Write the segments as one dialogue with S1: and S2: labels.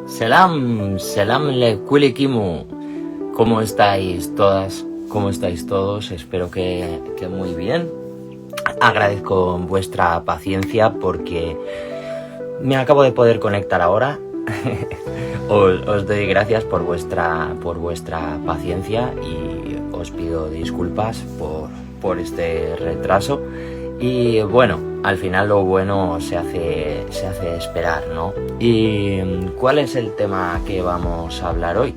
S1: Selam le kulikimu. ¿Cómo estáis todas? ¿Cómo estáis todos? Espero que muy bien. Agradezco vuestra paciencia porque me acabo de poder conectar ahora. Os doy gracias por vuestra paciencia y os pido disculpas por este retraso. Y bueno, al final lo bueno se hace esperar, ¿no? ¿Y cuál es el tema que vamos a hablar hoy?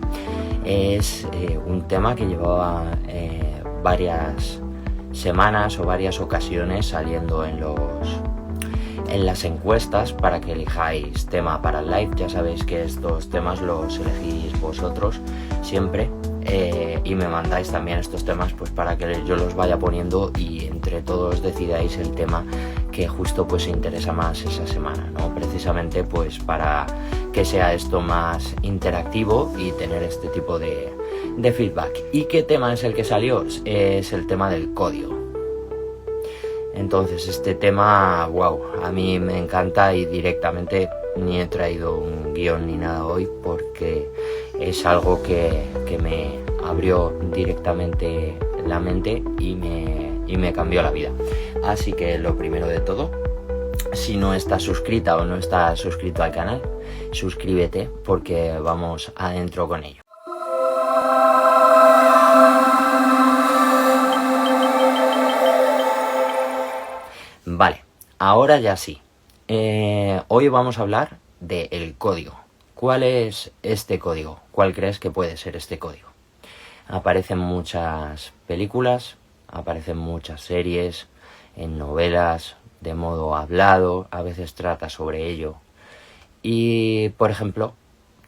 S1: Es un tema que llevaba varias semanas o varias ocasiones saliendo en las encuestas para que elijáis tema para el live. Ya sabéis que estos temas los elegís vosotros siempre, y me mandáis también estos temas pues para que yo los vaya poniendo y entre todos decidáis el tema que justo pues interesa más esa semana, ¿no? Precisamente pues para que sea esto más interactivo y tener este tipo de feedback. ¿Y qué tema es el que salió? Es el tema del código. Entonces este tema, wow, a mí me encanta y directamente ni he traído un guión ni nada hoy porque es algo que me abrió directamente la mente y me cambió la vida. Así que lo primero de todo, si no estás suscrita o no estás suscrito al canal, suscríbete porque vamos adentro con ello. Vale, ahora ya sí. Hoy vamos a hablar del código. ¿Cuál es este código? ¿Cuál crees que puede ser este código? Aparecen muchas películas, aparecen muchas series, en novelas, de modo hablado, a veces trata sobre ello. Y, por ejemplo,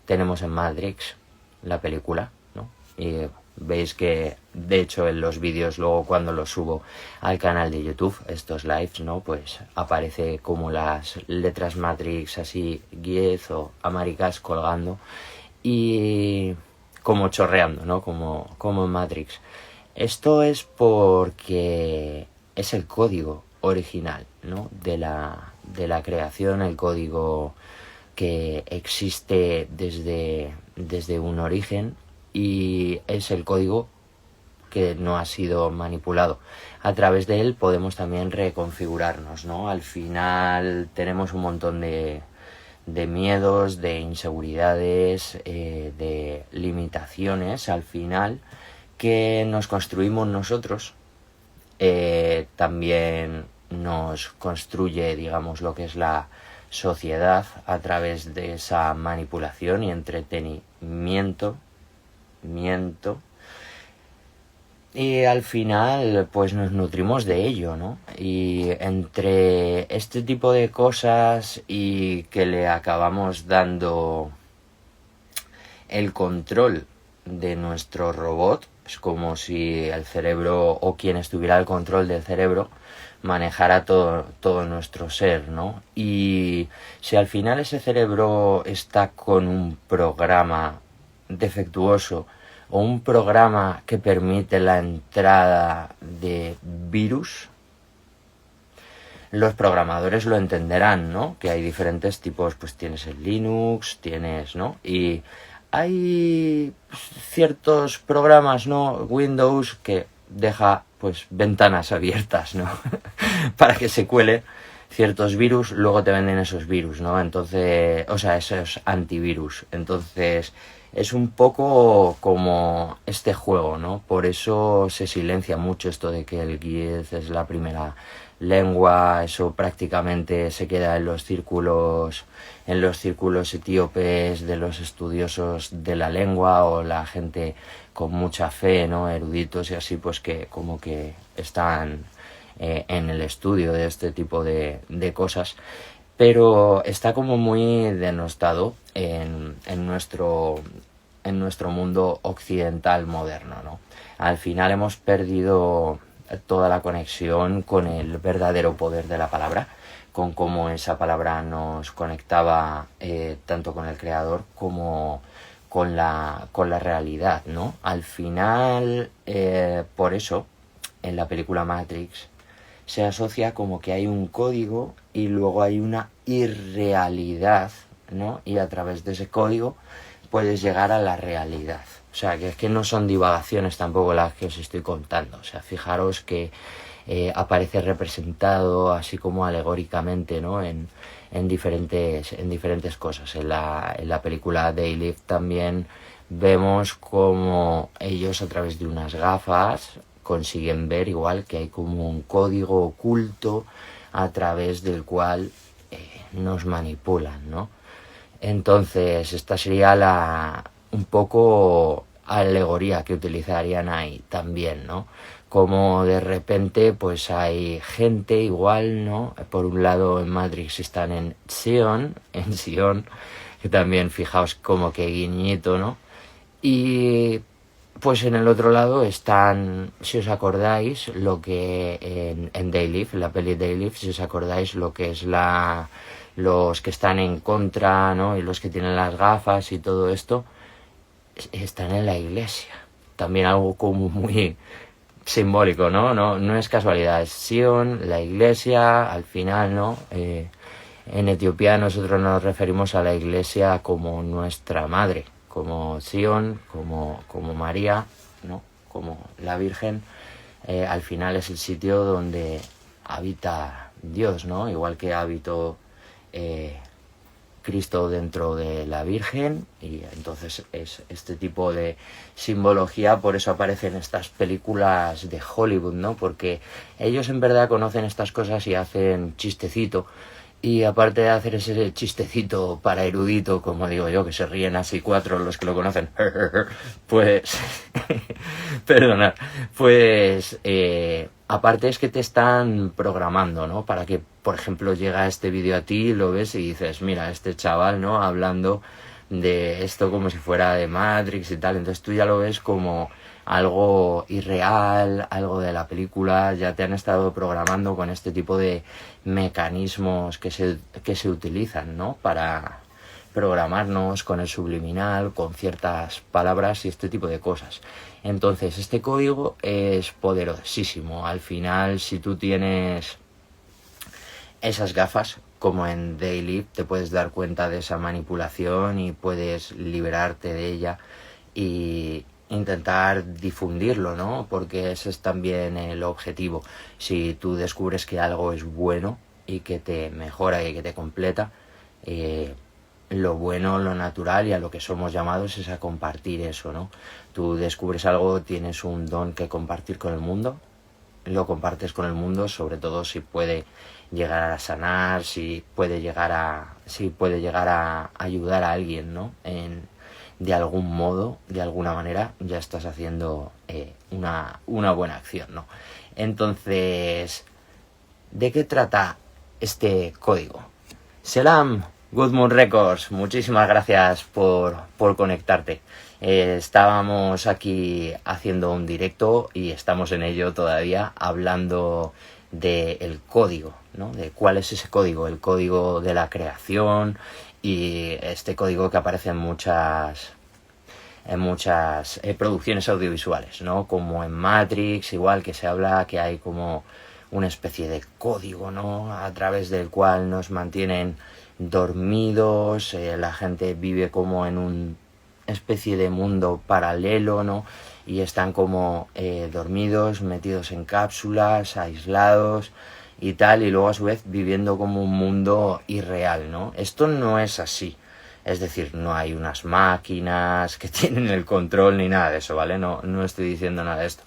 S1: tenemos en Matrix la película, ¿no? Y veis que, de hecho, en los vídeos, luego cuando los subo al canal de YouTube, estos lives, ¿no? Pues aparece como las letras Matrix así, 10 o amaricas colgando y como chorreando, ¿no? Como en Matrix. Esto es porque es el código original, ¿no? de la creación, el código que existe desde un origen y es el código que no ha sido manipulado. A través de él podemos también reconfigurarnos, ¿no? Al final tenemos un montón de miedos, de inseguridades, de limitaciones al final que nos construimos nosotros. También nos construye, digamos, lo que es la sociedad a través de esa manipulación y entretenimiento. Y al final pues nos nutrimos de ello, ¿no? Y entre este tipo de cosas y que le acabamos dando el control de nuestro robot, es como si el cerebro o quien estuviera al control del cerebro manejara todo nuestro ser, ¿no? Y si al final ese cerebro está con un programa defectuoso o un programa que permite la entrada de virus, los programadores lo entenderán, ¿no? Que hay diferentes tipos, pues tienes el Linux, tienes, ¿no? Y hay ciertos programas, ¿no? Windows que deja pues ventanas abiertas, ¿no? Para que se cuele ciertos virus, luego te venden esos virus, ¿no? Entonces, o sea, esos antivirus. Entonces, es un poco como este juego, ¿no? Por eso se silencia mucho esto de que el GIEZ es la primera lengua, eso prácticamente se queda en los círculos etíopes de los estudiosos de la lengua o la gente con mucha fe, ¿no? Eruditos y así, pues que como que están en el estudio de este tipo de cosas, pero está como muy denostado en nuestro mundo occidental moderno, ¿no? Al final hemos perdido toda la conexión con el verdadero poder de la palabra, con cómo esa palabra nos conectaba tanto con el creador como con la realidad, ¿no? Al final, por eso, en la película Matrix se asocia como que hay un código y luego hay una irrealidad, ¿no? Y a través de ese código puedes llegar a la realidad. O sea, que es que no son divagaciones tampoco las que os estoy contando. O sea, fijaros que aparece representado así como alegóricamente, ¿no? En diferentes cosas. En la película They Live también vemos como ellos a través de unas gafas consiguen ver igual que hay como un código oculto a través del cual nos manipulan, ¿no? Entonces, esta sería un poco alegoría que utilizarían ahí también, ¿no? Como de repente, pues hay gente igual, ¿no? Por un lado en Matrix están en Sion, que también fijaos como que guiñito, ¿no? Y pues en el otro lado están, si os acordáis, lo que en They Live, en la peli They Live, si os acordáis lo que es los que están en contra, ¿no? Y los que tienen las gafas y todo esto, están en la iglesia. También algo como muy simbólico, ¿no? No es casualidad, es Sion, la iglesia, al final, ¿no? En Etiopía nosotros nos referimos a la iglesia como nuestra madre, como Sion, como María, ¿no? Como la Virgen. Al final es el sitio donde habita Dios, ¿no? Igual que habitó Cristo dentro de la Virgen, y entonces es este tipo de simbología. Por eso aparecen estas películas de Hollywood, ¿no? Porque ellos en verdad conocen estas cosas y hacen chistecito. Y aparte de hacer ese chistecito para erudito, como digo yo, que se ríen así 4 los que lo conocen, pues, perdonad, pues, aparte es que te están programando, ¿no? Para que, por ejemplo, llega este vídeo a ti, lo ves y dices, mira, este chaval, ¿no? Hablando de esto como si fuera de Matrix y tal, entonces tú ya lo ves como algo irreal, algo de la película. Ya te han estado programando con este tipo de mecanismos que se utilizan, ¿no? Para programarnos con el subliminal, con ciertas palabras y este tipo de cosas. Entonces, este código es poderosísimo. Al final, si tú tienes esas gafas, como en They Live, te puedes dar cuenta de esa manipulación y puedes liberarte de ella y intentar difundirlo, ¿no? Porque ese es también el objetivo. Si tú descubres que algo es bueno y que te mejora y que te completa, lo bueno, lo natural y a lo que somos llamados es a compartir eso, ¿no? Tú descubres algo, tienes un don que compartir con el mundo, lo compartes con el mundo, sobre todo si puede llegar a sanar, si puede llegar a ayudar a alguien, ¿no? De algún modo, de alguna manera, ya estás haciendo una buena acción, ¿no? Entonces, ¿de qué trata este código? Selam, Good Moon Records, muchísimas gracias por conectarte. Estábamos aquí haciendo un directo y estamos en ello todavía, hablando del código, ¿no? De cuál es ese código, el código de la creación y este código que aparece en muchas producciones audiovisuales, ¿no? Como en Matrix, igual que se habla que hay como una especie de código, ¿no? A través del cual nos mantienen dormidos, la gente vive como en una especie de mundo paralelo, ¿no? Y están como dormidos, metidos en cápsulas, aislados y tal, y luego a su vez viviendo como un mundo irreal, ¿no? Esto no es así. Es decir, no hay unas máquinas que tienen el control ni nada de eso, ¿vale? No estoy diciendo nada de esto.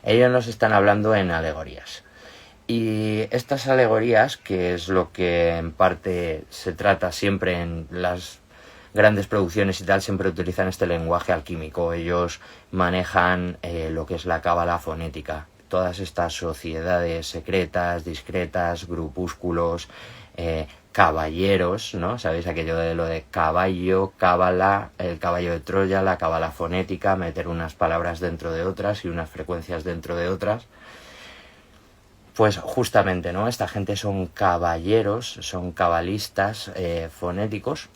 S1: Ellos nos están hablando en alegorías. Y estas alegorías, que es lo que en parte se trata siempre en las grandes producciones y tal, siempre utilizan este lenguaje alquímico. Ellos manejan lo que es la cábala fonética. Todas estas sociedades secretas, discretas, grupúsculos, caballeros, ¿no? ¿Sabéis aquello de lo de caballo, cábala, el caballo de Troya, la cábala fonética, meter unas palabras dentro de otras y unas frecuencias dentro de otras? Pues justamente, ¿no? Esta gente son caballeros, son cabalistas fonéticos,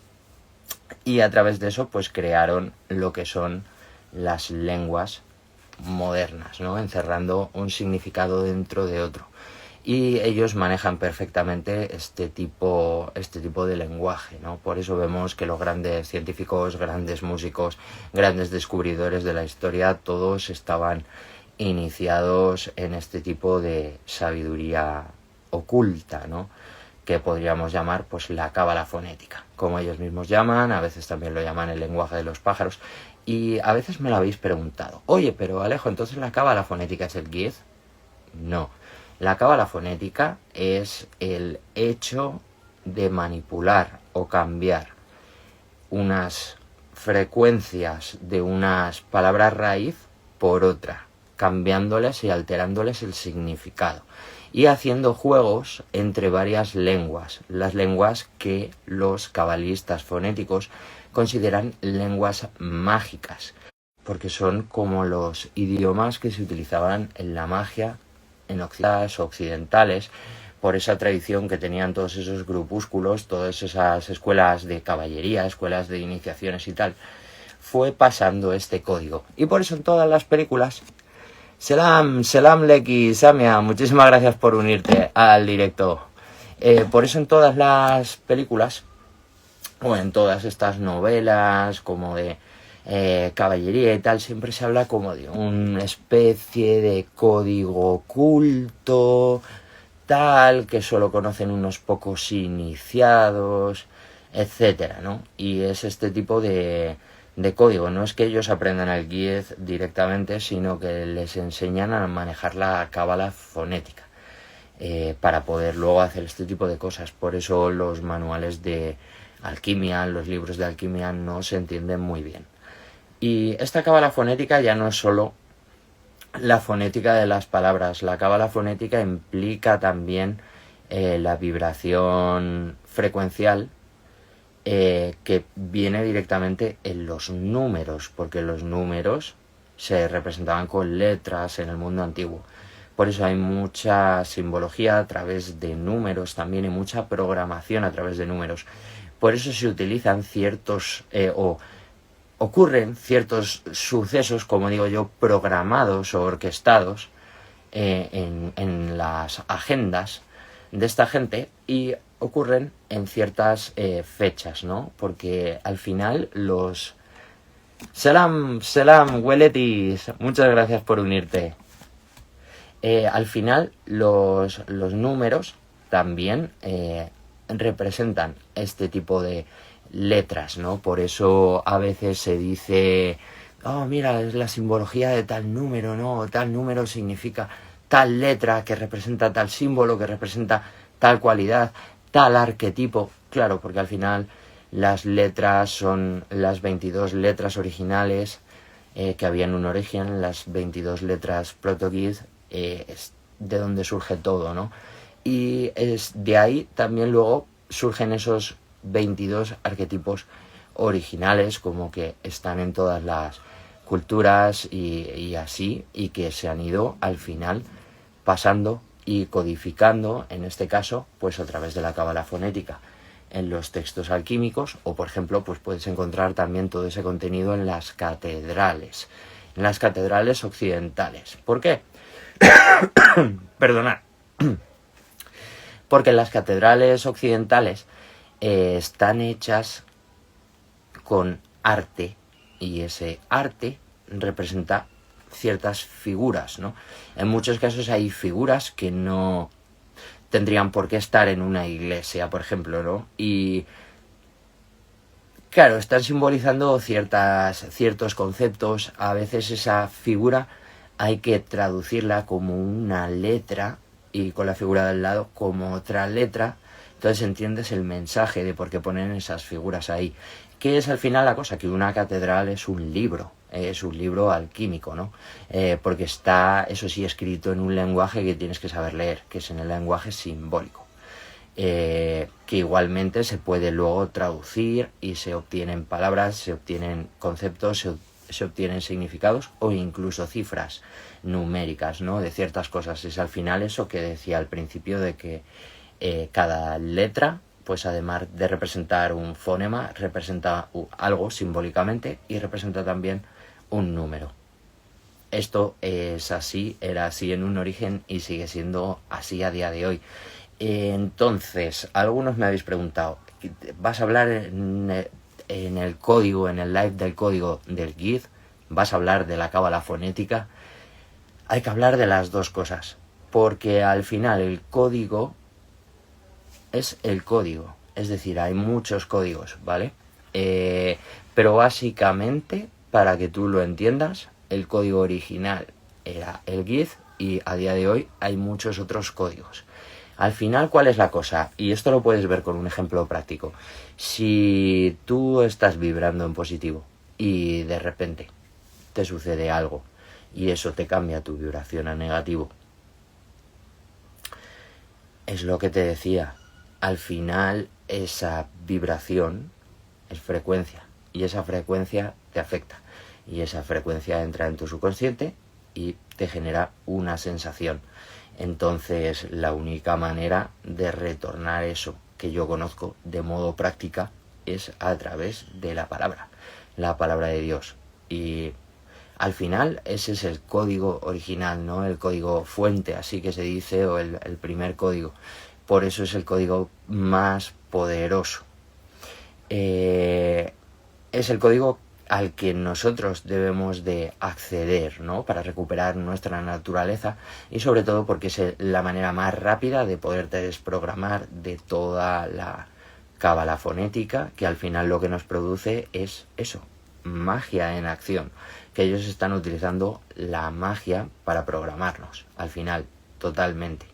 S1: y a través de eso pues crearon lo que son las lenguas modernas, ¿no? Encerrando un significado dentro de otro. y ellos manejan perfectamente este tipo de lenguaje, ¿no? Por eso vemos que los grandes científicos, grandes músicos, grandes descubridores de la historia, todos estaban iniciados en este tipo de sabiduría oculta, ¿no? Que podríamos llamar pues la cábala fonética, como ellos mismos llaman, a veces también lo llaman el lenguaje de los pájaros, y a veces me lo habéis preguntado, oye, pero Alejo, ¿entonces la cábala fonética es el Giez? No, la cábala fonética es el hecho de manipular o cambiar unas frecuencias de unas palabras raíz por otra, cambiándoles y alterándoles el significado y haciendo juegos entre varias lenguas, las lenguas que los cabalistas fonéticos consideran lenguas mágicas, porque son como los idiomas que se utilizaban en la magia en occidentales, por esa tradición que tenían todos esos grupúsculos, todas esas escuelas de caballería, escuelas de iniciaciones y tal, fue pasando este código. Y por eso en todas las películas, Selam Leki, Samia, muchísimas gracias por unirte al directo. Por eso en todas las películas, o en todas estas novelas, como de caballería y tal, siempre se habla como de una especie de código oculto, tal, que solo conocen unos pocos iniciados, etcétera, ¿no? Y es este tipo de código. No es que ellos aprendan el Giez directamente, sino que les enseñan a manejar la cábala fonética para poder luego hacer este tipo de cosas. Por eso los manuales de alquimia, los libros de alquimia no se entienden muy bien. Y esta cábala fonética ya no es solo la fonética de las palabras. La cábala fonética implica también la vibración frecuencial que viene directamente en los números, porque los números se representaban con letras en el mundo antiguo. Por eso hay mucha simbología a través de números también y mucha programación a través de números. Por eso se utilizan ciertos ocurren ciertos sucesos, como digo yo, programados o orquestados en las agendas de esta gente y ocurren en ciertas fechas, ¿no? Porque al final los... Selam, Hueletis, muchas gracias por unirte. Al final los números también representan este tipo de letras, ¿no? Por eso a veces se dice, oh, mira, es la simbología de tal número, ¿no? Tal número significa tal letra que representa tal símbolo, que representa tal cualidad, tal arquetipo. Claro, porque al final las letras son las 22 letras originales que había en un origen, las 22 letras proto-Giez, es de donde surge todo, ¿no? Y es de ahí también luego surgen esos 22 arquetipos originales, como que están en todas las culturas y así, y que se han ido al final pasando y codificando, en este caso, pues a través de la cábala fonética en los textos alquímicos, o por ejemplo, pues puedes encontrar también todo ese contenido en las catedrales occidentales. ¿Por qué? Perdonad. Porque las catedrales occidentales están hechas con arte y ese arte representa ciertas figuras, ¿no? En muchos casos hay figuras que no tendrían por qué estar en una iglesia, por ejemplo, ¿no? Y claro, están simbolizando ciertos conceptos. A veces esa figura hay que traducirla como una letra y con la figura del lado como otra letra. Entonces entiendes el mensaje de por qué ponen esas figuras ahí. ¿Qué es al final la cosa? Que una catedral es un libro alquímico, ¿no? Porque está, eso sí, escrito en un lenguaje que tienes que saber leer, que es en el lenguaje simbólico. Que igualmente se puede luego traducir y se obtienen palabras, se obtienen conceptos, se obtienen significados o incluso cifras numéricas, ¿no? De ciertas cosas. Es al final eso que decía al principio de que cada letra, pues además de representar un fonema, representa algo simbólicamente y representa también un número. Esto es así, era así en un origen y sigue siendo así a día de hoy. Entonces, algunos me habéis preguntado, ¿vas a hablar en el código, en el live del código del Git? ¿Vas a hablar de la cábala fonética? Hay que hablar de las dos cosas, porque al final el código es el código, es decir, hay muchos códigos, ¿vale? Pero básicamente, para que tú lo entiendas, el código original era el Git y a día de hoy hay muchos otros códigos. Al final, ¿cuál es la cosa? Y esto lo puedes ver con un ejemplo práctico. Si tú estás vibrando en positivo y de repente te sucede algo y eso te cambia tu vibración a negativo, es lo que te decía. Al final, esa vibración es frecuencia y esa frecuencia te afecta y esa frecuencia entra en tu subconsciente y te genera una sensación. Entonces, la única manera de retornar eso que yo conozco de modo práctica es a través de la palabra de Dios. Y al final ese es el código original, ¿no? El código fuente, así que se dice, o el primer código. Por eso es el código más poderoso. Es el código al que nosotros debemos de acceder, ¿no? Para recuperar nuestra naturaleza y sobre todo porque es la manera más rápida de poderte desprogramar de toda la cábala fonética, que al final lo que nos produce es eso, magia en acción, que ellos están utilizando la magia para programarnos, al final, totalmente.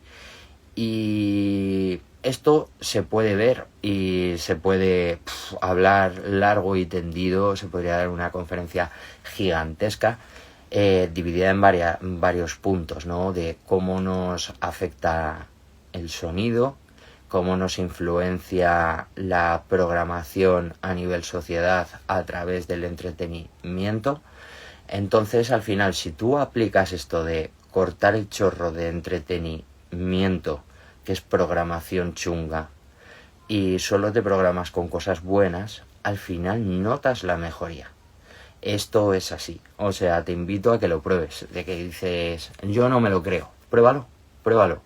S1: Y esto se puede ver y se puede hablar largo y tendido, se podría dar una conferencia gigantesca dividida en varios puntos, ¿no? De cómo nos afecta el sonido, cómo nos influencia la programación a nivel sociedad a través del entretenimiento. Entonces, al final, si tú aplicas esto de cortar el chorro de entretenimiento, que es programación chunga, y solo te programas con cosas buenas, al final notas la mejoría. Esto es así. O sea, te invito a que lo pruebes. De que dices, yo no me lo creo. Pruébalo, pruébalo.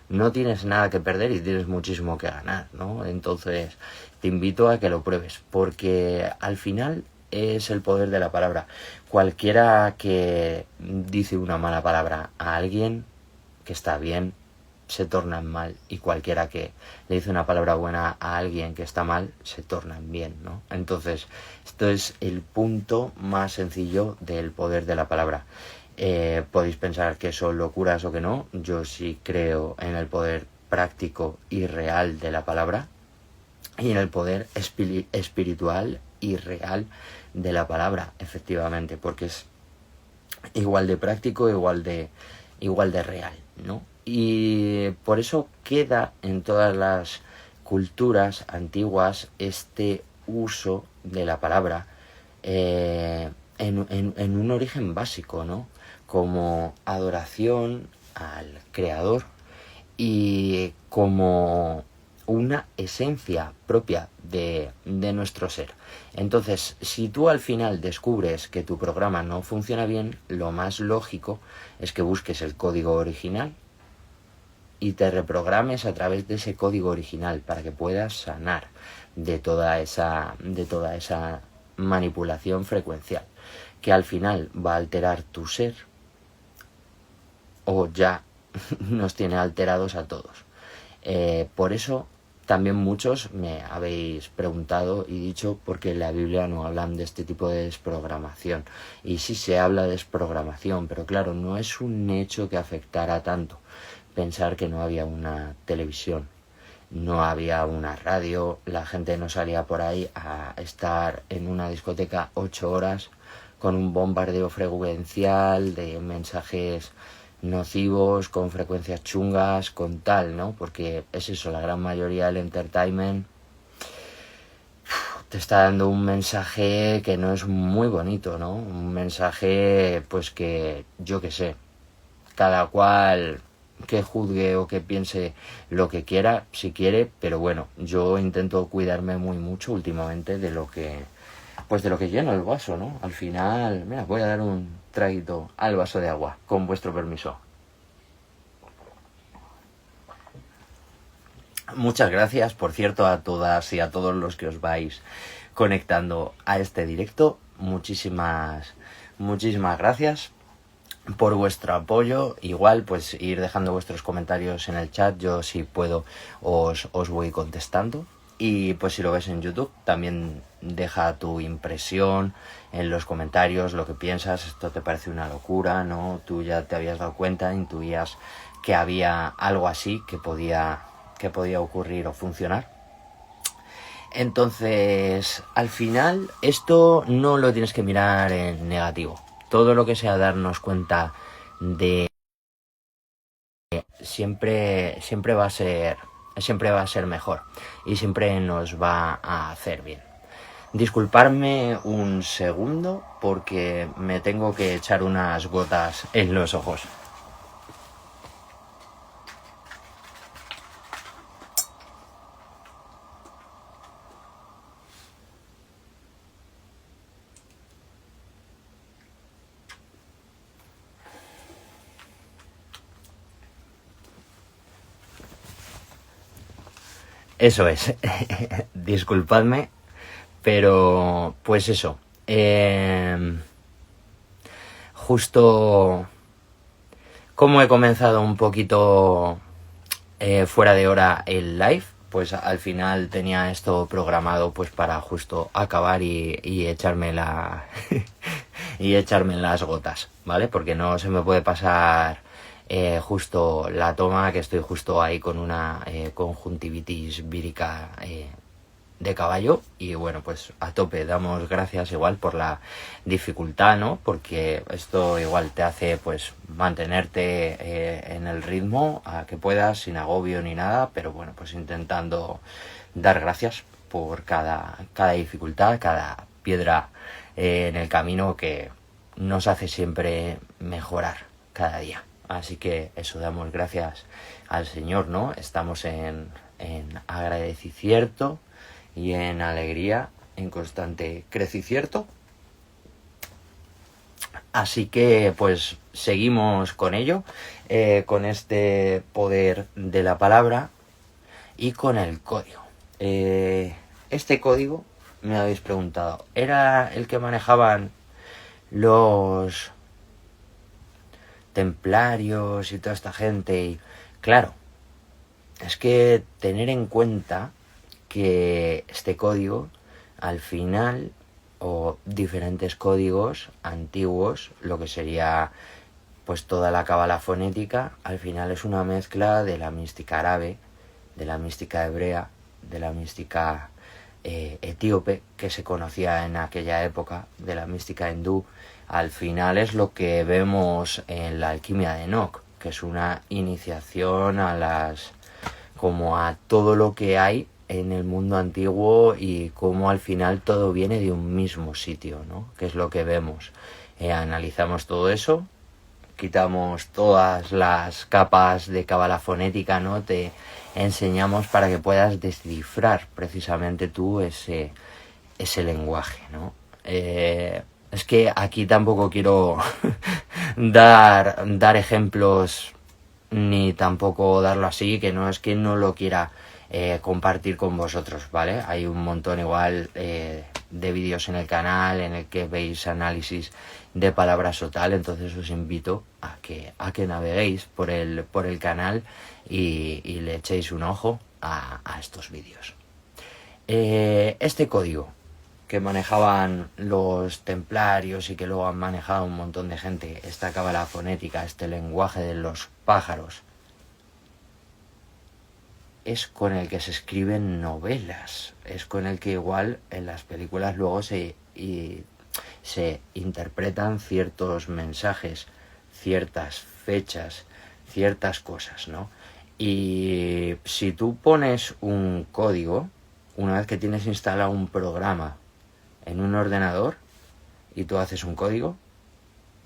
S1: No tienes nada que perder y tienes muchísimo que ganar, ¿no? Entonces, te invito a que lo pruebes. Porque al final es el poder de la palabra. Cualquiera que dice una mala palabra a alguien que está bien, se torna en mal, y cualquiera que le dice una palabra buena a alguien que está mal, se torna en bien, ¿no? Entonces, esto es el punto más sencillo del poder de la palabra. Podéis pensar que son locuras o que no, yo sí creo en el poder práctico y real de la palabra y en el poder espiritual y real de la palabra, efectivamente, porque es igual de práctico, igual de real, ¿no? Y por eso queda en todas las culturas antiguas este uso de la palabra en un origen básico, ¿no? Como adoración al Creador y como una esencia propia de nuestro ser. Entonces, si tú al final descubres que tu programa no funciona bien, lo más lógico es que busques el código original y te reprogrames a través de ese código original para que puedas sanar de toda esa manipulación frecuencial que al final va a alterar tu ser o ya nos tiene alterados a todos. Por eso también muchos me habéis preguntado y dicho por qué en la Biblia no hablan de este tipo de desprogramación. Y sí se habla de desprogramación, pero claro, no es un hecho que afectara tanto. Pensar que no había una televisión, no había una radio, la gente no salía por ahí a estar en una discoteca 8 horas con un bombardeo frecuencial de mensajes nocivos, con frecuencias chungas, con tal, ¿no? Porque es eso, la gran mayoría del entertainment te está dando un mensaje que no es muy bonito, ¿no? Un mensaje, pues que, yo qué sé, cada cual que juzgue o que piense lo que quiera, si quiere, pero bueno, yo intento cuidarme muy mucho últimamente de lo que pues de lo que lleno el vaso, ¿no? Al final, mira, voy a dar un traguito al vaso de agua, con vuestro permiso. Muchas gracias, por cierto, a todas y a todos los que os vais conectando a este directo. Muchísimas gracias por vuestro apoyo. Igual, pues ir dejando vuestros comentarios en el chat. Yo, si puedo, os voy contestando. Y pues si lo ves en YouTube, también deja tu impresión en los comentarios, lo que piensas. Esto te parece una locura, ¿no? Tú ya te habías dado cuenta, intuías que había algo así que podía ocurrir o funcionar. Entonces, al final, esto no lo tienes que mirar en negativo. Todo lo que sea darnos cuenta de siempre va a ser mejor y siempre nos va a hacer bien. Disculparme un segundo porque me tengo que echar unas gotas en los ojos. Eso es. Disculpadme, pero pues eso. Justo como he comenzado un poquito fuera de hora el live, pues al final tenía esto programado pues para justo acabar y echarme y echarme las gotas, ¿vale? Porque no se me puede pasar justo la toma, que estoy justo ahí con una conjuntivitis vírica de caballo. Y bueno, pues a tope, damos gracias igual por la dificultad, ¿no? Porque esto igual te hace pues mantenerte en el ritmo a que puedas, sin agobio ni nada, pero bueno, pues intentando dar gracias por cada dificultad, cada piedra en el camino que nos hace siempre mejorar cada día. Así que eso, damos gracias al Señor, ¿no? Estamos en agradecimiento y en alegría, en constante crecimiento. Así que pues seguimos con ello, con este poder de la palabra y con el código. Este código, me habéis preguntado, ¿era el que manejaban los templarios y toda esta gente? Y claro, es que tener en cuenta que este código, al final, o diferentes códigos antiguos, lo que sería pues toda la cábala fonética, al final es una mezcla de la mística árabe, de la mística hebrea, de la mística etíope, que se conocía en aquella época, de la mística hindú. Al final es lo que vemos en la alquimia de Enoch, que es una iniciación como a todo lo que hay en el mundo antiguo, y cómo al final todo viene de un mismo sitio, ¿no? Que es lo que vemos. Analizamos todo eso, quitamos todas las capas de cábala fonética, ¿no? Te enseñamos para que puedas descifrar precisamente tú ese lenguaje, ¿no? Es que aquí tampoco quiero dar ejemplos, ni tampoco darlo así, que no es que no lo quiera compartir con vosotros, ¿vale? Hay un montón igual de vídeos en el canal en el que veis análisis de palabras o tal, entonces os invito a que naveguéis por el canal y le echéis un ojo a estos vídeos. Este código que manejaban los templarios y que luego han manejado un montón de gente, esta cábala fonética, este lenguaje de los pájaros, es con el que se escriben novelas, es con el que igual en las películas luego se interpretan ciertos mensajes, ciertas fechas, ciertas cosas, ¿no? Y si tú pones un código, una vez que tienes instalado un programa en un ordenador y tú haces un código,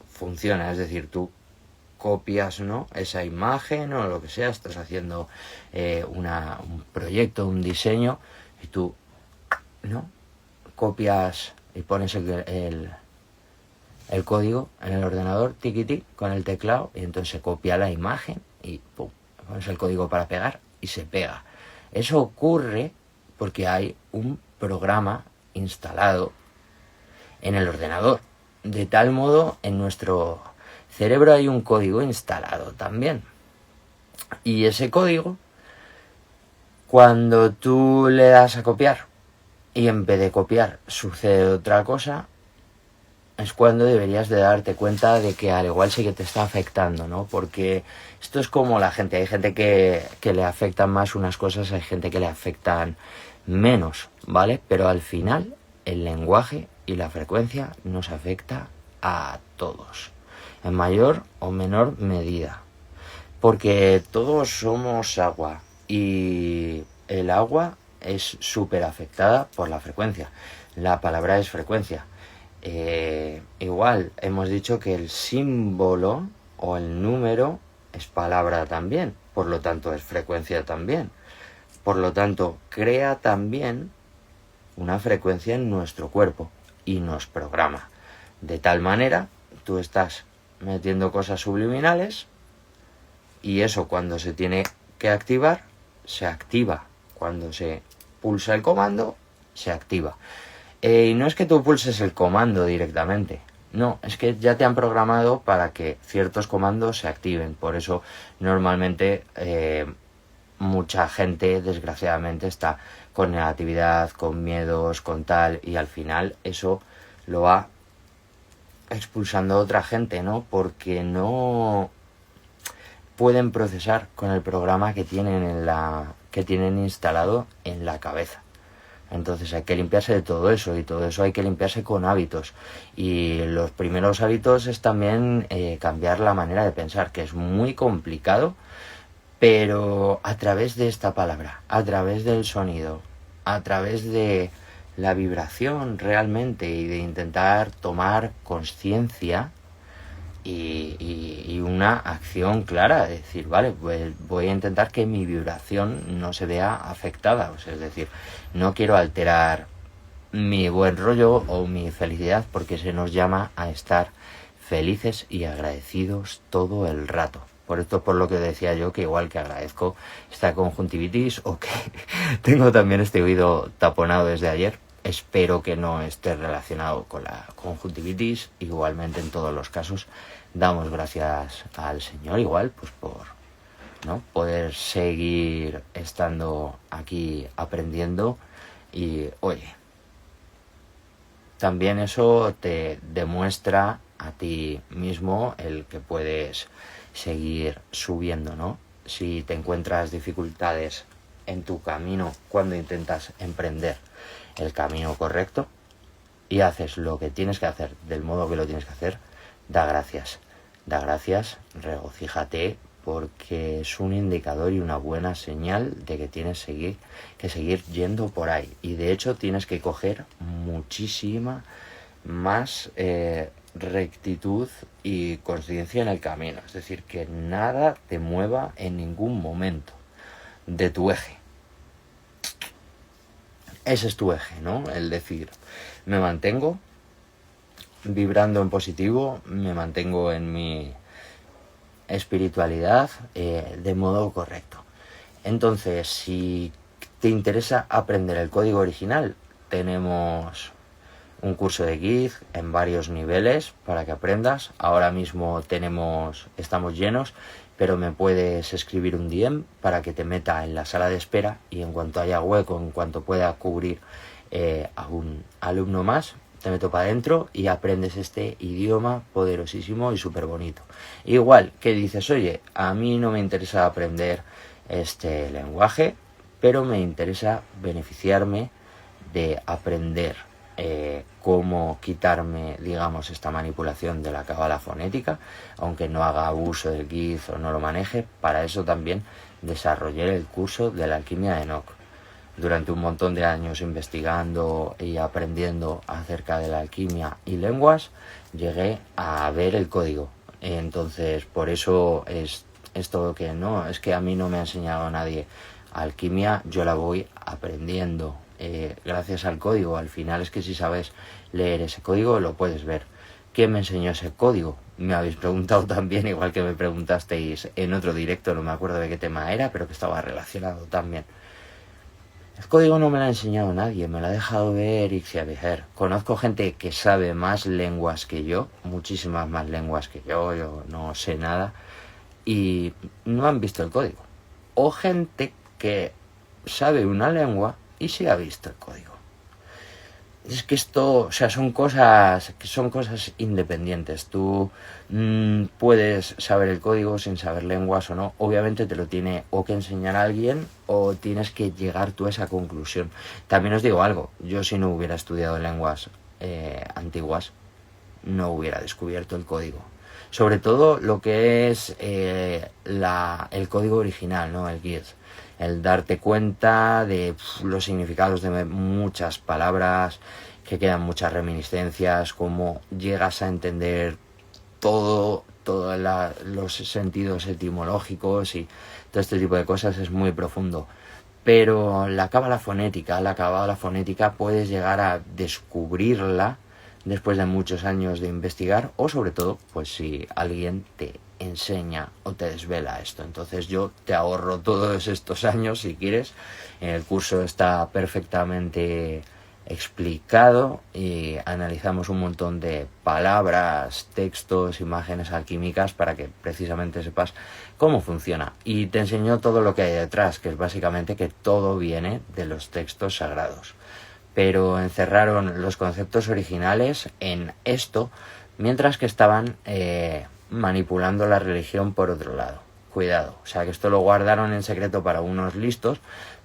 S1: funciona. Es decir, tú copias, ¿no?, esa imagen o lo que sea, estás haciendo un proyecto, un diseño, y tú, ¿no?, copias y pones el código en el ordenador, tiquití, con el teclado, y entonces se copia la imagen y pum, pones el código para pegar y se pega. Eso ocurre porque hay un programa instalado en el ordenador. De tal modo, en nuestro cerebro hay un código instalado también. Y ese código, cuando tú le das a copiar y en vez de copiar sucede otra cosa, es cuando deberías de darte cuenta de que al igual sí que te está afectando, ¿no? Porque esto es como la gente. Hay gente que le afectan más unas cosas, hay gente que le afectan menos, ¿vale? Pero al final el lenguaje y la frecuencia nos afecta a todos, en mayor o menor medida. Porque todos somos agua y el agua es súper afectada por la frecuencia. La palabra es frecuencia. Igual hemos dicho que el símbolo o el número es palabra también, por lo tanto es frecuencia también. Por lo tanto, crea también una frecuencia en nuestro cuerpo y nos programa. De tal manera, tú estás metiendo cosas subliminales y eso cuando se tiene que activar, se activa. Cuando se pulsa el comando, se activa. Y no es que tú pulses el comando directamente, no, es que ya te han programado para que ciertos comandos se activen. Por eso normalmente mucha gente desgraciadamente está con negatividad, con miedos, con tal, y al final eso lo va expulsando a otra gente, ¿no? Porque no pueden procesar con el programa que tienen instalado en la cabeza. Entonces hay que limpiarse de todo eso, y todo eso hay que limpiarse con hábitos. Y los primeros hábitos es también cambiar la manera de pensar, que es muy complicado, pero a través de esta palabra, a través del sonido, a través de la vibración realmente, y de intentar tomar conciencia y una acción clara, es decir, vale, pues voy a intentar que mi vibración no se vea afectada, o sea, es decir, no quiero alterar mi buen rollo o mi felicidad, porque se nos llama a estar felices y agradecidos todo el rato. Por esto, por lo que decía yo, que igual que agradezco esta conjuntivitis o que tengo también este oído taponado desde ayer, espero que no esté relacionado con la conjuntivitis. Igualmente, en todos los casos, damos gracias al Señor igual, pues por ¿no? poder seguir estando aquí aprendiendo. Y oye, también eso te demuestra a ti mismo el que puedes seguir subiendo, ¿no? Si te encuentras dificultades en tu camino cuando intentas emprender el camino correcto y haces lo que tienes que hacer del modo que lo tienes que hacer, da gracias, regocíjate, porque es un indicador y una buena señal de que tienes que seguir yendo por ahí. Y de hecho tienes que coger muchísima más rectitud y conciencia en el camino. Es decir, que nada te mueva en ningún momento de tu eje. Ese es tu eje, ¿no? El decir, me mantengo vibrando en positivo, me mantengo en mi espiritualidad de modo correcto. Entonces, si te interesa aprender el código original, tenemos un curso de Git en varios niveles para que aprendas. Ahora mismo estamos llenos, pero me puedes escribir un DM para que te meta en la sala de espera, y en cuanto haya hueco, en cuanto pueda cubrir a un alumno más, te meto para adentro y aprendes este idioma poderosísimo y súper bonito. Igual que dices, oye, a mí no me interesa aprender este lenguaje, pero me interesa beneficiarme de aprender cómo quitarme, digamos, esta manipulación de la cábala fonética, aunque no haga uso del Git o no lo maneje. Para eso también desarrollé el curso de la alquimia de Enoch. Durante un montón de años investigando y aprendiendo acerca de la alquimia y lenguas, llegué a ver el código. Entonces, por eso es esto que no, es que a mí no me ha enseñado nadie alquimia, yo la voy aprendiendo gracias al código. Al final es que si sabes leer ese código, lo puedes ver. ¿Quién me enseñó ese código? Me habéis preguntado también, igual que me preguntasteis en otro directo, no me acuerdo de qué tema era, pero que estaba relacionado también. El código no me lo ha enseñado nadie, me lo ha dejado ver Ixia. Conozco gente que sabe más lenguas que yo, muchísimas más lenguas que yo no sé nada, y no han visto el código. O gente que sabe una lengua y sí ha visto el código. Es que esto, o sea, son cosas independientes. Tú puedes saber el código sin saber lenguas o no. Obviamente te lo tiene o que enseñar a alguien o tienes que llegar tú a esa conclusión. También os digo algo, yo si no hubiera estudiado lenguas antiguas, no hubiera descubierto el código. Sobre todo lo que es el código original, ¿no? El GIS. El darte cuenta de los significados de muchas palabras, que quedan muchas reminiscencias, cómo llegas a entender todos los sentidos etimológicos y todo este tipo de cosas es muy profundo. Pero la cábala fonética puedes llegar a descubrirla después de muchos años de investigar o sobre todo pues si alguien te enseña o te desvela esto. Entonces yo te ahorro todos estos años si quieres. El curso está perfectamente explicado y analizamos un montón de palabras, textos, imágenes alquímicas para que precisamente sepas cómo funciona. Y te enseño todo lo que hay detrás, que es básicamente que todo viene de los textos sagrados. Pero encerraron los conceptos originales en esto, mientras que estaban manipulando la religión por otro lado. Cuidado, o sea que esto lo guardaron en secreto para unos listos,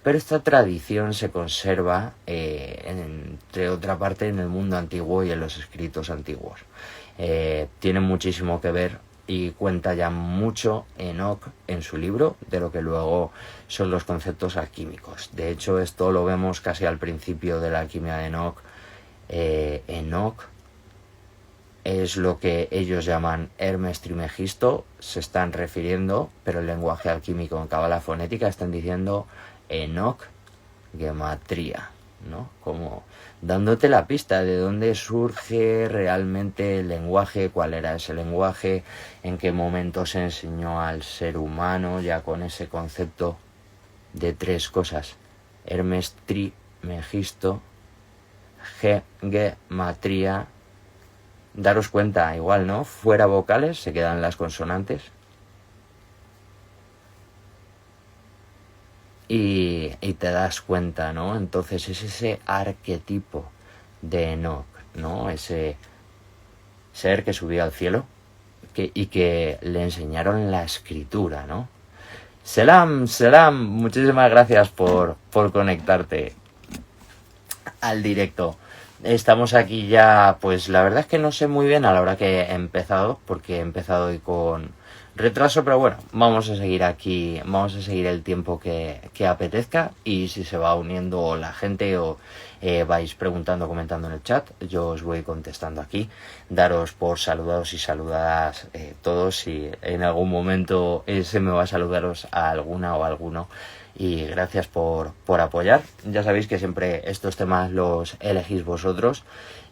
S1: pero esta tradición se conserva, entre otra parte, en el mundo antiguo y en los escritos antiguos. Tiene muchísimo que ver y cuenta ya mucho Enoch en su libro de lo que luego son los conceptos alquímicos. De hecho, esto lo vemos casi al principio de la alquimia de Enoch. Enoch es lo que ellos llaman Hermes Trimegisto, se están refiriendo, pero el lenguaje alquímico en cábala fonética están diciendo Enoch Gematria, ¿no? Como dándote la pista de dónde surge realmente el lenguaje, cuál era ese lenguaje, en qué momento se enseñó al ser humano, ya con ese concepto de tres cosas: Hermes Trimegisto, Gematria. Daros cuenta, igual, ¿no? Fuera vocales se quedan las consonantes. Y te das cuenta, ¿no? Entonces es ese arquetipo de Enoch, ¿no? Ese ser que subió al cielo y que le enseñaron la escritura, ¿no? Selam, muchísimas gracias por conectarte al directo. Estamos aquí ya, pues la verdad es que no sé muy bien a la hora que he empezado, porque he empezado hoy con retraso, pero bueno, vamos a seguir aquí, vamos a seguir el tiempo que apetezca, y si se va uniendo la gente o vais preguntando, comentando en el chat, yo os voy contestando aquí. Daros por saludados y saludadas todos, si en algún momento se me va a saludaros a alguna o a alguno. Y gracias por apoyar. Ya sabéis que siempre estos temas los elegís vosotros.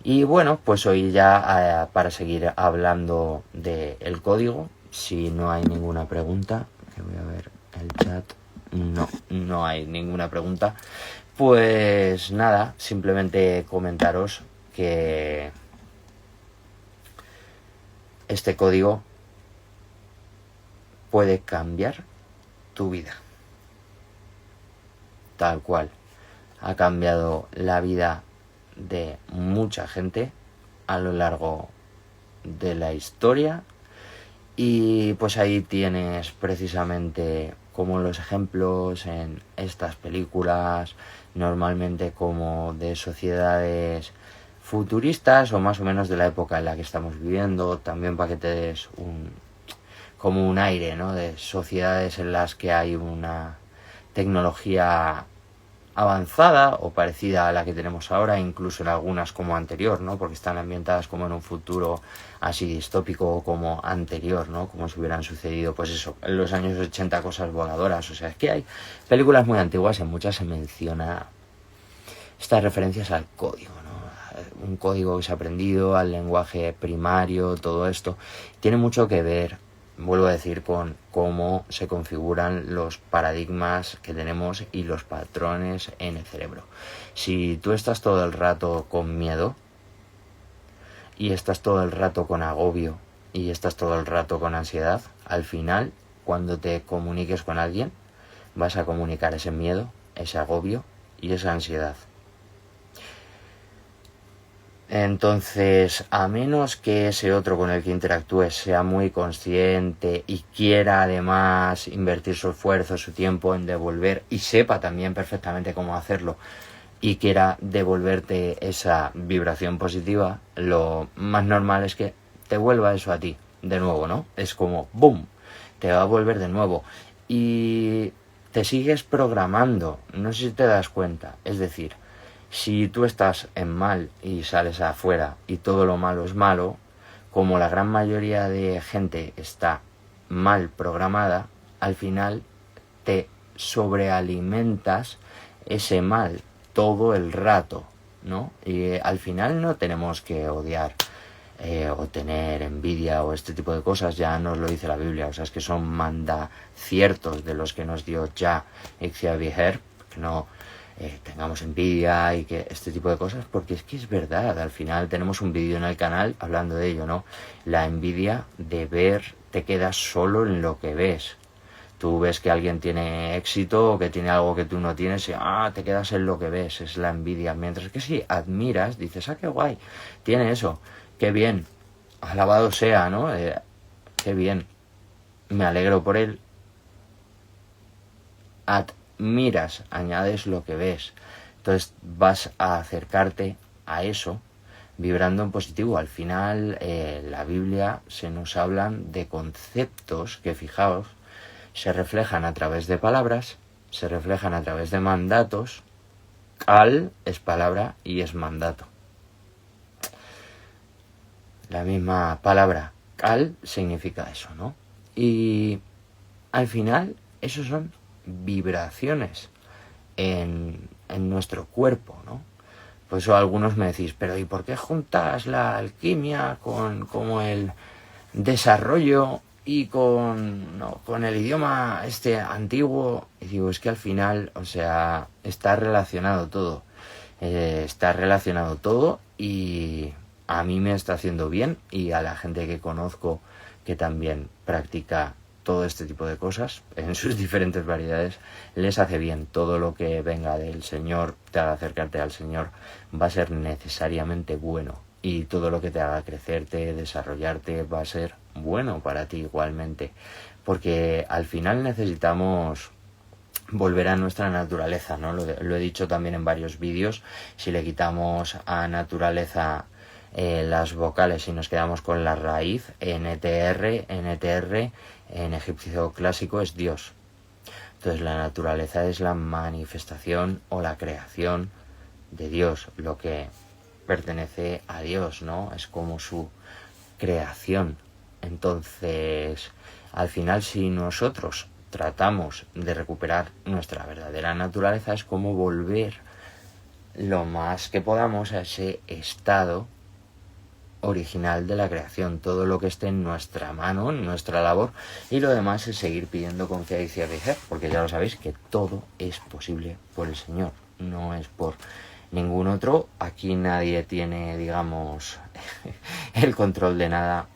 S1: Y bueno, pues hoy ya para seguir hablando del código, si no hay ninguna pregunta, que voy a ver el chat, no hay ninguna pregunta, pues nada, simplemente comentaros que este código puede cambiar tu vida. Tal cual ha cambiado la vida de mucha gente a lo largo de la historia, y pues ahí tienes precisamente como los ejemplos en estas películas, normalmente como de sociedades futuristas o más o menos de la época en la que estamos viviendo, también para que te des como un aire, ¿no? De sociedades en las que hay una tecnología avanzada o parecida a la que tenemos ahora, incluso en algunas como anterior, ¿no? Porque están ambientadas como en un futuro así distópico como anterior, ¿no? Como si hubieran sucedido, pues eso, en los años 80 cosas voladoras. O sea, es que hay películas muy antiguas, en muchas se menciona estas referencias al código, ¿no? un código que se ha aprendido, al lenguaje primario, todo esto. Tiene mucho que ver, vuelvo a decir, con cómo se configuran los paradigmas que tenemos y los patrones en el cerebro. Si tú estás todo el rato con miedo y estás todo el rato con agobio y estás todo el rato con ansiedad, al final, cuando te comuniques con alguien, vas a comunicar ese miedo, ese agobio y esa ansiedad. Entonces, a menos que ese otro con el que interactúes sea muy consciente y quiera además invertir su esfuerzo, su tiempo en devolver, y sepa también perfectamente cómo hacerlo, y quiera devolverte esa vibración positiva, lo más normal es que te vuelva eso a ti de nuevo, ¿no? Es como ¡boom! Te va a volver de nuevo. Y te sigues programando, no sé si te das cuenta. Es decir, si tú estás en mal y sales afuera y todo lo malo es malo, como la gran mayoría de gente está mal programada, al final te sobrealimentas ese mal todo el rato, ¿no? Y al final no tenemos que odiar o tener envidia o este tipo de cosas, ya nos lo dice la Biblia, o sea, es que son mandaciertos de los que nos dio ya Ixia-Viher, que no tengamos envidia y que este tipo de cosas, porque es que es verdad, al final tenemos un vídeo en el canal hablando de ello, ¿no? La envidia de ver, te quedas solo en lo que ves. Tú ves que alguien tiene éxito o que tiene algo que tú no tienes y te quedas en lo que ves, es la envidia. Mientras que si admiras, dices, qué guay, tiene eso, qué bien, alabado sea, ¿no? Qué bien, me alegro por él. Admiras, añades lo que ves. Entonces vas a acercarte a eso vibrando en positivo. Al final, la Biblia se nos hablan de conceptos que, fijaos, se reflejan a través de palabras, se reflejan a través de mandatos. Kal es palabra y es mandato. La misma palabra Kal significa eso, ¿no? Y al final, esos son vibraciones en nuestro cuerpo, ¿no? Por eso algunos me decís, pero ¿y por qué juntas la alquimia con como el desarrollo y con el idioma este antiguo? Y digo, es que al final, o sea, está relacionado todo. Está relacionado todo y a mí me está haciendo bien, y a la gente que conozco que también practica todo este tipo de cosas en sus diferentes variedades, les hace bien. Todo lo que venga del Señor, te haga acercarte al Señor, va a ser necesariamente bueno. Y todo lo que te haga crecerte, desarrollarte, va a ser bueno para ti igualmente. Porque al final necesitamos volver a nuestra naturaleza, ¿no? Lo he dicho también en varios vídeos. Si le quitamos a naturaleza las vocales y nos quedamos con la raíz, NTR en egipcio clásico es Dios. Entonces la naturaleza es la manifestación o la creación de Dios, lo que pertenece a Dios, ¿no? Es como su creación. Entonces, al final, si nosotros tratamos de recuperar nuestra verdadera naturaleza, es como volver lo más que podamos a ese estado original de la creación, todo lo que esté en nuestra mano, en nuestra labor, y lo demás es seguir pidiendo confianza y viajar, porque ya lo sabéis que todo es posible por el Señor, no es por ningún otro. Aquí nadie tiene, digamos, el control de nada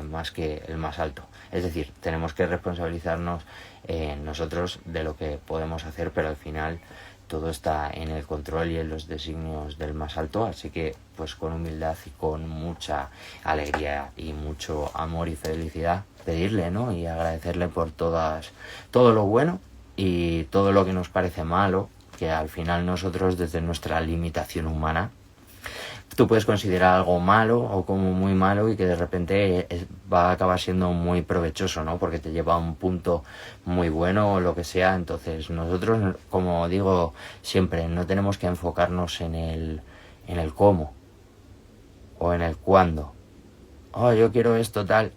S1: más que el más alto. Es decir, tenemos que responsabilizarnos nosotros de lo que podemos hacer, pero al final todo está en el control y en los designios del más alto, así que pues con humildad y con mucha alegría y mucho amor y felicidad pedirle, ¿no? Y agradecerle por todo lo bueno y todo lo que nos parece malo, que al final nosotros desde nuestra limitación humana tú puedes considerar algo malo o como muy malo y que de repente va a acabar siendo muy provechoso, ¿no? Porque te lleva a un punto muy bueno o lo que sea. Entonces nosotros, como digo siempre, no tenemos que enfocarnos en el cómo o en el cuándo. Yo quiero esto tal,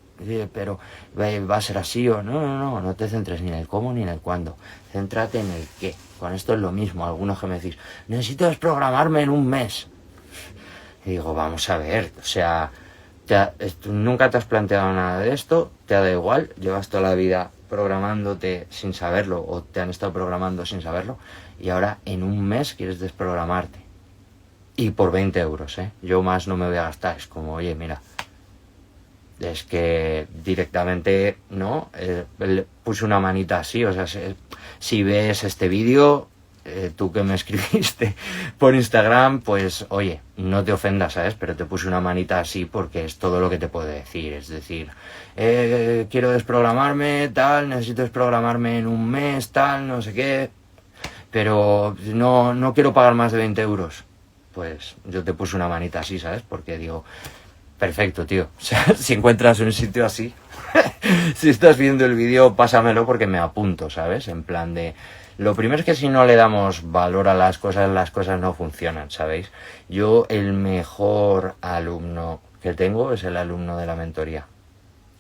S1: pero va a ser así o no te centres ni en el cómo ni en el cuándo. Céntrate en el qué. Con esto es lo mismo. Algunos que me decís, necesito desprogramarme en un mes. Y digo, vamos a ver, o sea, nunca te has planteado nada de esto, te da igual, llevas toda la vida programándote sin saberlo o te han estado programando sin saberlo y ahora en un mes quieres desprogramarte. Y por 20 euros, ¿eh? Yo más no me voy a gastar. Es como, oye, mira, es que directamente, ¿no? Le puse una manita así, o sea, si ves este vídeo, tú que me escribiste por Instagram, pues, oye, no te ofendas, ¿sabes? Pero te puse una manita así porque es todo lo que te puedo decir. Es decir, quiero desprogramarme, tal, necesito desprogramarme en un mes, tal, no sé qué, pero no quiero pagar más de 20 euros. Pues yo te puse una manita así, ¿sabes? Porque digo, perfecto, tío. O sea, si encuentras un sitio así, si estás viendo el vídeo, pásamelo porque me apunto, ¿sabes? En plan de... Lo primero es que si no le damos valor a las cosas no funcionan, ¿sabéis? Yo el mejor alumno que tengo es el alumno de la mentoría.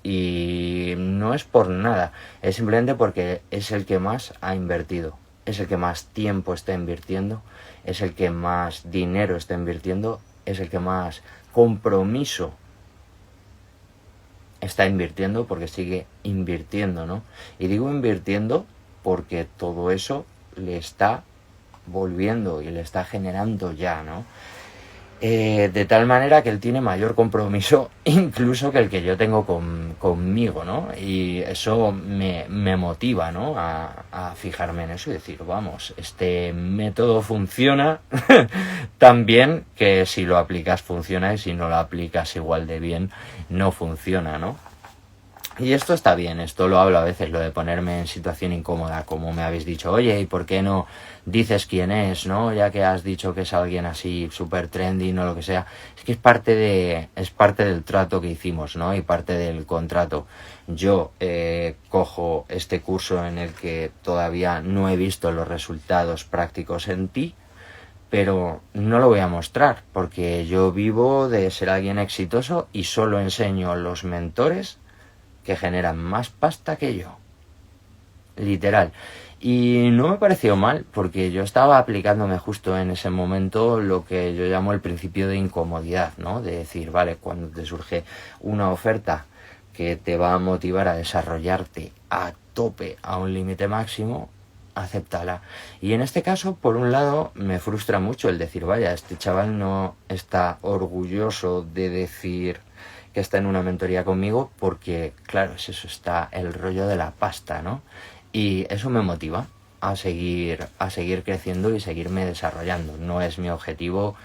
S1: Y no es por nada, es simplemente porque es el que más ha invertido, es el que más tiempo está invirtiendo, es el que más dinero está invirtiendo, es el que más compromiso está invirtiendo porque sigue invirtiendo, ¿no? Y digo invirtiendo porque todo eso le está volviendo y le está generando ya, ¿no? De tal manera que él tiene mayor compromiso incluso que el que yo tengo conmigo, ¿no? Y eso me motiva, ¿no? A fijarme en eso y decir, vamos, este método funciona tan bien que si lo aplicas funciona y si no lo aplicas igual de bien no funciona, ¿no? Y esto está bien, esto lo hablo a veces, lo de ponerme en situación incómoda, como me habéis dicho, oye, ¿y por qué no dices quién es, no? Ya que has dicho que es alguien así súper trendy, no lo que sea. Es que es parte del trato que hicimos, ¿no? Y parte del contrato. Yo cojo este curso en el que todavía no he visto los resultados prácticos en ti, pero no lo voy a mostrar, porque yo vivo de ser alguien exitoso y solo enseño a los mentores que generan más pasta que yo. Literal. Y no me pareció mal, porque yo estaba aplicándome justo en ese momento lo que yo llamo el principio de incomodidad, ¿no? De decir, vale, cuando te surge una oferta que te va a motivar a desarrollarte a tope, a un límite máximo, acéptala. Y en este caso, por un lado, me frustra mucho el decir, vaya, este chaval no está orgulloso de decir que está en una mentoría conmigo porque, claro, es eso, está el rollo de la pasta, ¿no? Y eso me motiva a seguir creciendo y seguirme desarrollando. No es mi objetivo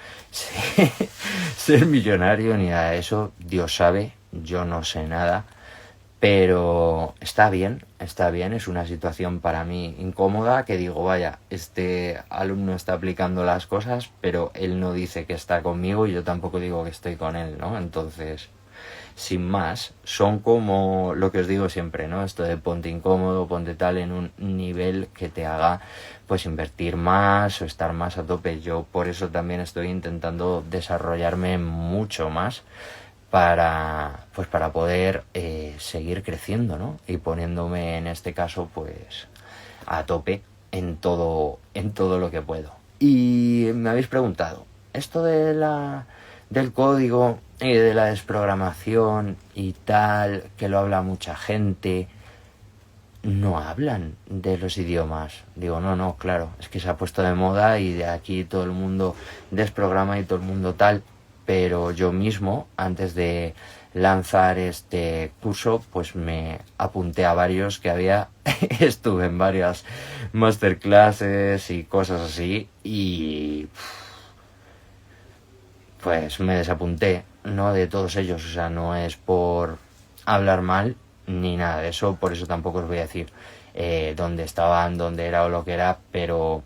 S1: ser millonario ni nada de eso, Dios sabe, yo no sé nada, pero está bien, es una situación para mí incómoda que digo, vaya, este alumno está aplicando las cosas, pero él no dice que está conmigo y yo tampoco digo que estoy con él, ¿no? Entonces, sin más, son como lo que os digo siempre, ¿no? Esto de ponte incómodo, ponte tal en un nivel que te haga pues invertir más o estar más a tope. Yo por eso también estoy intentando desarrollarme mucho más para poder seguir creciendo, ¿no? Y poniéndome en este caso pues a tope en todo lo que puedo. Y me habéis preguntado, esto del código y de la desprogramación y tal, que lo habla mucha gente, no hablan de los idiomas. Digo, no, claro, es que se ha puesto de moda y de aquí todo el mundo desprograma y todo el mundo tal, pero yo mismo, antes de lanzar este curso, pues me apunté a varios que había, estuve en varias masterclasses y cosas así y pues me desapunté, ¿no? De todos ellos, o sea, no es por hablar mal ni nada de eso, por eso tampoco os voy a decir dónde estaban, dónde era o lo que era, pero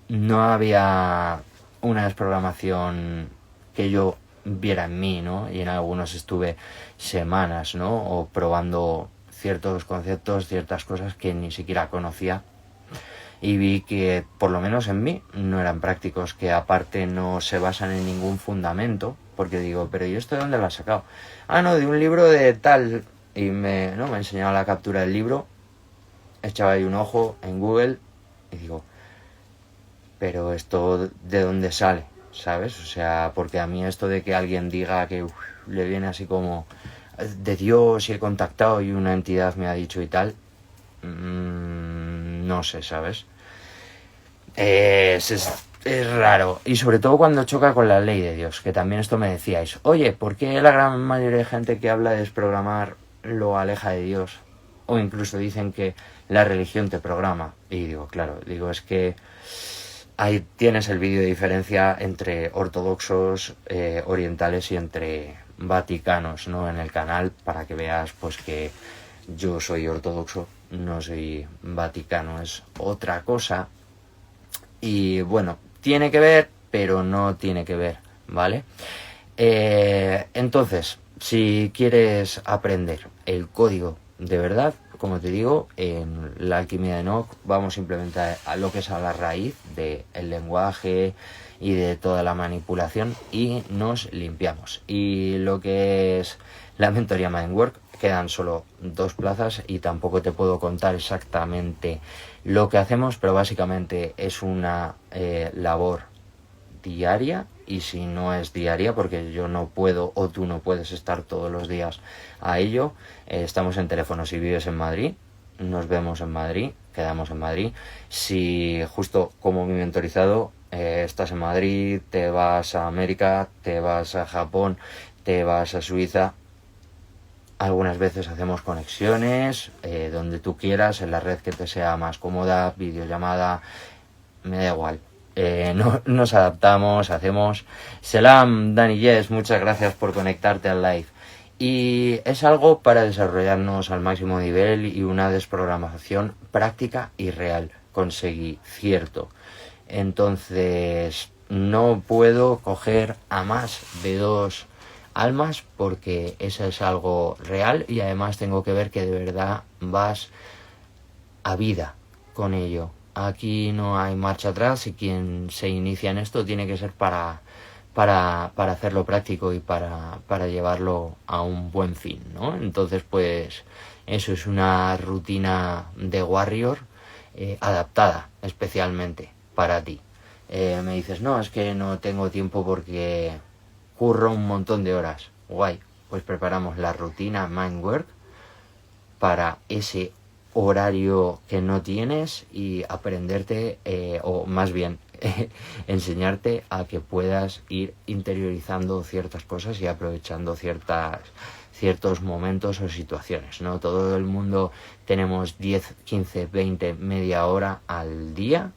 S1: no había una desprogramación que yo viera en mí, ¿no? Y en algunos estuve semanas, ¿no? O probando ciertos conceptos, ciertas cosas que ni siquiera conocía y vi que por lo menos en mí no eran prácticos, que aparte no se basan en ningún fundamento, porque digo, pero ¿y esto de dónde lo has sacado? Ah, no, de un libro de tal, y me enseñaba la captura del libro, echaba ahí un ojo en Google y digo, pero ¿esto de dónde sale? ¿sabes? O sea, porque a mí esto de que alguien diga que le viene así como de Dios y he contactado y una entidad me ha dicho y tal, no sé, ¿sabes? Es raro. Y sobre todo cuando choca con la ley de Dios, que también esto me decíais. Oye, ¿por qué la gran mayoría de gente que habla de desprogramar lo aleja de Dios? O incluso dicen que la religión te programa. Y digo, claro, digo, es que ahí tienes el vídeo de diferencia entre ortodoxos, orientales y entre vaticanos, ¿no? En el canal, para que veas pues que yo soy ortodoxo, no soy vaticano, es otra cosa. Y bueno, tiene que ver, pero no tiene que ver, ¿vale? Entonces, si quieres aprender el código de verdad, como te digo, en la alquimia de Enoch vamos simplemente a lo que es a la raíz del lenguaje y de toda la manipulación y nos limpiamos. Y lo que es la mentoría Mindwork, quedan solo 2 plazas y tampoco te puedo contar exactamente lo que hacemos, pero básicamente es una labor diaria, y si no es diaria porque yo no puedo o tú no puedes estar todos los días a ello, estamos en teléfono. Si vives en Madrid, nos vemos en Madrid, quedamos en Madrid. Si justo como mi mentorizado estás en Madrid, te vas a América, te vas a Japón, te vas a Suiza, algunas veces hacemos conexiones donde tú quieras, en la red que te sea más cómoda, videollamada, me da igual. Nos adaptamos, hacemos. Selam, Dani Yes, muchas gracias por conectarte al live. Y es algo para desarrollarnos al máximo nivel y una desprogramación práctica y real. Conseguí cierto. Entonces, no puedo coger a más de 2 almas porque eso es algo real y además tengo que ver que de verdad vas a vida con ello. Aquí no hay marcha atrás y quien se inicia en esto tiene que ser para hacerlo práctico y para llevarlo a un buen fin, ¿no? Entonces, pues eso es una rutina de Warrior adaptada especialmente para ti. Me dices, no, es que no tengo tiempo porque curro un montón de horas. Guay, pues preparamos la rutina Mindwork para ese horario que no tienes y aprenderte, o más bien enseñarte a que puedas ir interiorizando ciertas cosas y aprovechando ciertos momentos o situaciones, ¿no? Todo el mundo tenemos 10, 15, 20, media hora al día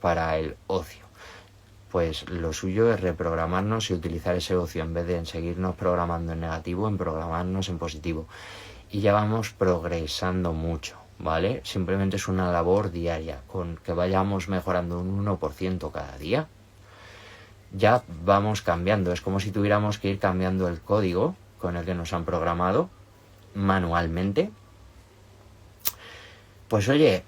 S1: para el ocio. Pues lo suyo es reprogramarnos y utilizar ese ocio en vez de seguirnos programando en negativo, en programarnos en positivo. Y ya vamos progresando mucho, ¿vale? Simplemente es una labor diaria, con que vayamos mejorando un 1% cada día, ya vamos cambiando. Es como si tuviéramos que ir cambiando el código con el que nos han programado manualmente. Pues oye,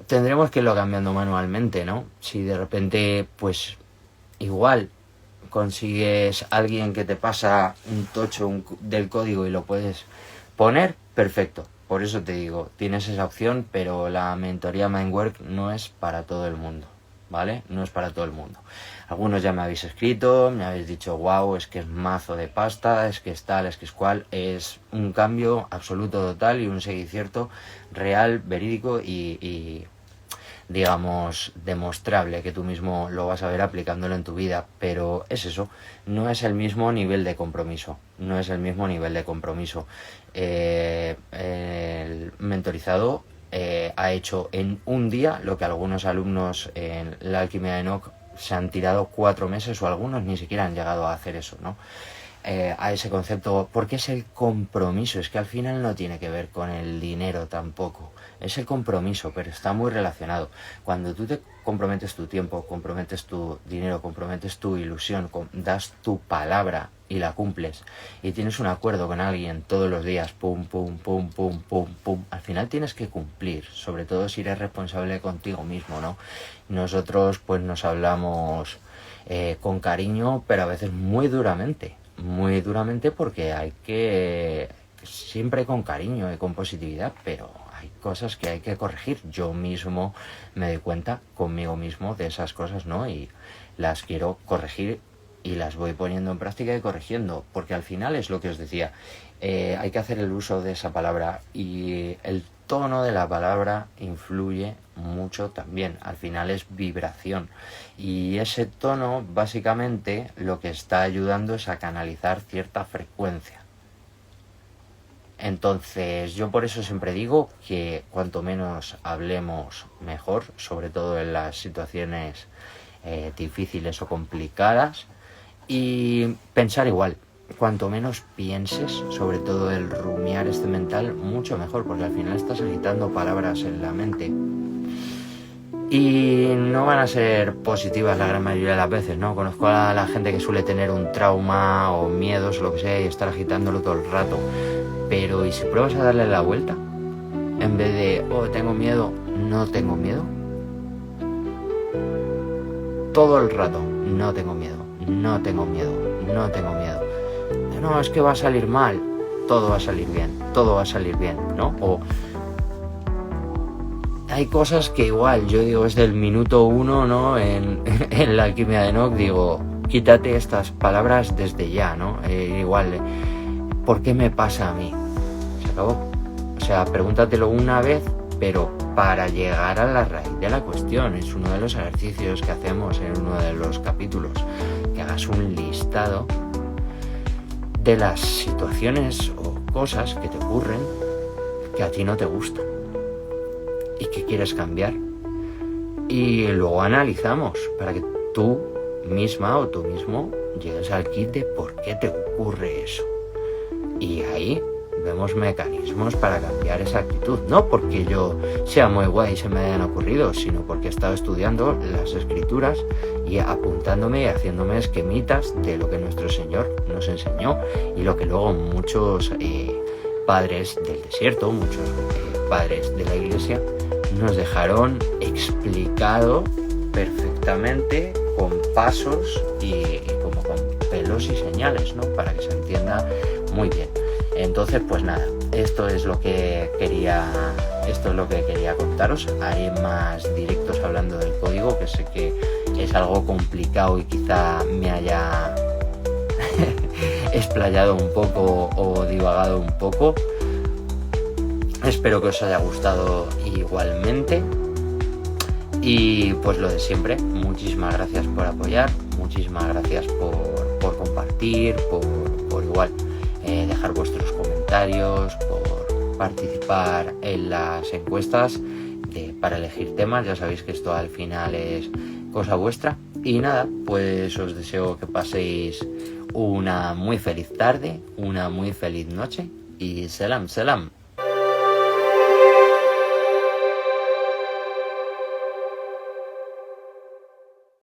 S1: tendremos que irlo cambiando manualmente, ¿no? Si de repente, pues igual consigues alguien que te pasa un tocho del código y lo puedes poner, perfecto. Por eso te digo, tienes esa opción, pero la mentoría Mindwork no es para todo el mundo, ¿vale? No es para todo el mundo. Algunos ya me habéis escrito, me habéis dicho, wow, es que es mazo de pasta, es que es tal, es que es cual. Es un cambio absoluto, total y un seguicierto real, verídico y digamos, demostrable, que tú mismo lo vas a ver aplicándolo en tu vida, pero es eso, no es el mismo nivel de compromiso, no es el mismo nivel de compromiso. El mentorizado ha hecho en un día lo que algunos alumnos en la alquimia de Enoch se han tirado 4 meses, o algunos ni siquiera han llegado a hacer eso, ¿no? A ese concepto, porque es el compromiso, es que al final no tiene que ver con el dinero tampoco, es el compromiso, pero está muy relacionado. Cuando tú te comprometes tu tiempo, comprometes tu dinero, comprometes tu ilusión, das tu palabra y la cumples, y tienes un acuerdo con alguien todos los días, pum, pum, pum, pum, pum, pum, al final tienes que cumplir, sobre todo si eres responsable contigo mismo, ¿no? Nosotros pues nos hablamos con cariño, pero a veces muy duramente porque hay que siempre con cariño y con positividad, pero hay cosas que hay que corregir. Yo mismo me doy cuenta conmigo mismo de esas cosas, ¿no? Y las quiero corregir y las voy poniendo en práctica y corrigiendo, porque al final es lo que os decía, hay que hacer el uso de esa palabra y el tono de la palabra influye mucho también, al final es vibración y ese tono básicamente lo que está ayudando es a canalizar cierta frecuencia. Entonces yo por eso siempre digo que cuanto menos hablemos mejor, sobre todo en las situaciones difíciles o complicadas, y pensar igual. Cuanto menos pienses, sobre todo el rumiar este mental, mucho mejor, porque al final estás agitando palabras en la mente y no van a ser positivas la gran mayoría de las veces, ¿no? Conozco a la gente que suele tener un trauma o miedos o lo que sea y estar agitándolo todo el rato, pero ¿y si pruebas a darle la vuelta? En vez de, oh, tengo miedo, no tengo miedo. Todo el rato, no tengo miedo, no tengo miedo, no tengo miedo. No, es que va a salir mal, todo va a salir bien, todo va a salir bien, ¿no? O hay cosas que igual, yo digo, es del minuto 1, ¿no? En la alquimia de Enoch, digo, quítate estas palabras desde ya, ¿no? Igual, ¿por qué me pasa a mí? Se acabó. O sea, pregúntatelo una vez, pero para llegar a la raíz de la cuestión. Es uno de los ejercicios que hacemos en uno de los capítulos, que hagas un listado de las situaciones o cosas que te ocurren que a ti no te gustan y que quieres cambiar, y luego analizamos para que tú misma o tú mismo llegues al kit de por qué te ocurre eso, y ahí vemos mecanismos para cambiar esa actitud, no porque yo sea muy guay y se me hayan ocurrido, sino porque he estado estudiando las escrituras y apuntándome y haciéndome esquemitas de lo que nuestro Señor nos enseñó y lo que luego muchos padres del desierto, muchos padres de la iglesia nos dejaron explicado perfectamente con pasos y como con pelos y señales, ¿no? Para que se entienda muy bien. Entonces, pues nada, esto es lo que quería contaros. Haré más directos hablando del código, que sé que es algo complicado y quizá me haya explayado un poco o divagado un poco. Espero que os haya gustado igualmente. Y pues lo de siempre, muchísimas gracias por apoyar, muchísimas gracias por compartir, por igual dejar vuestros comentarios, por participar en las encuestas para elegir temas. Ya sabéis que esto al final es cosa vuestra. Y nada, pues os deseo que paséis una muy feliz tarde, una muy feliz noche y selam, selam.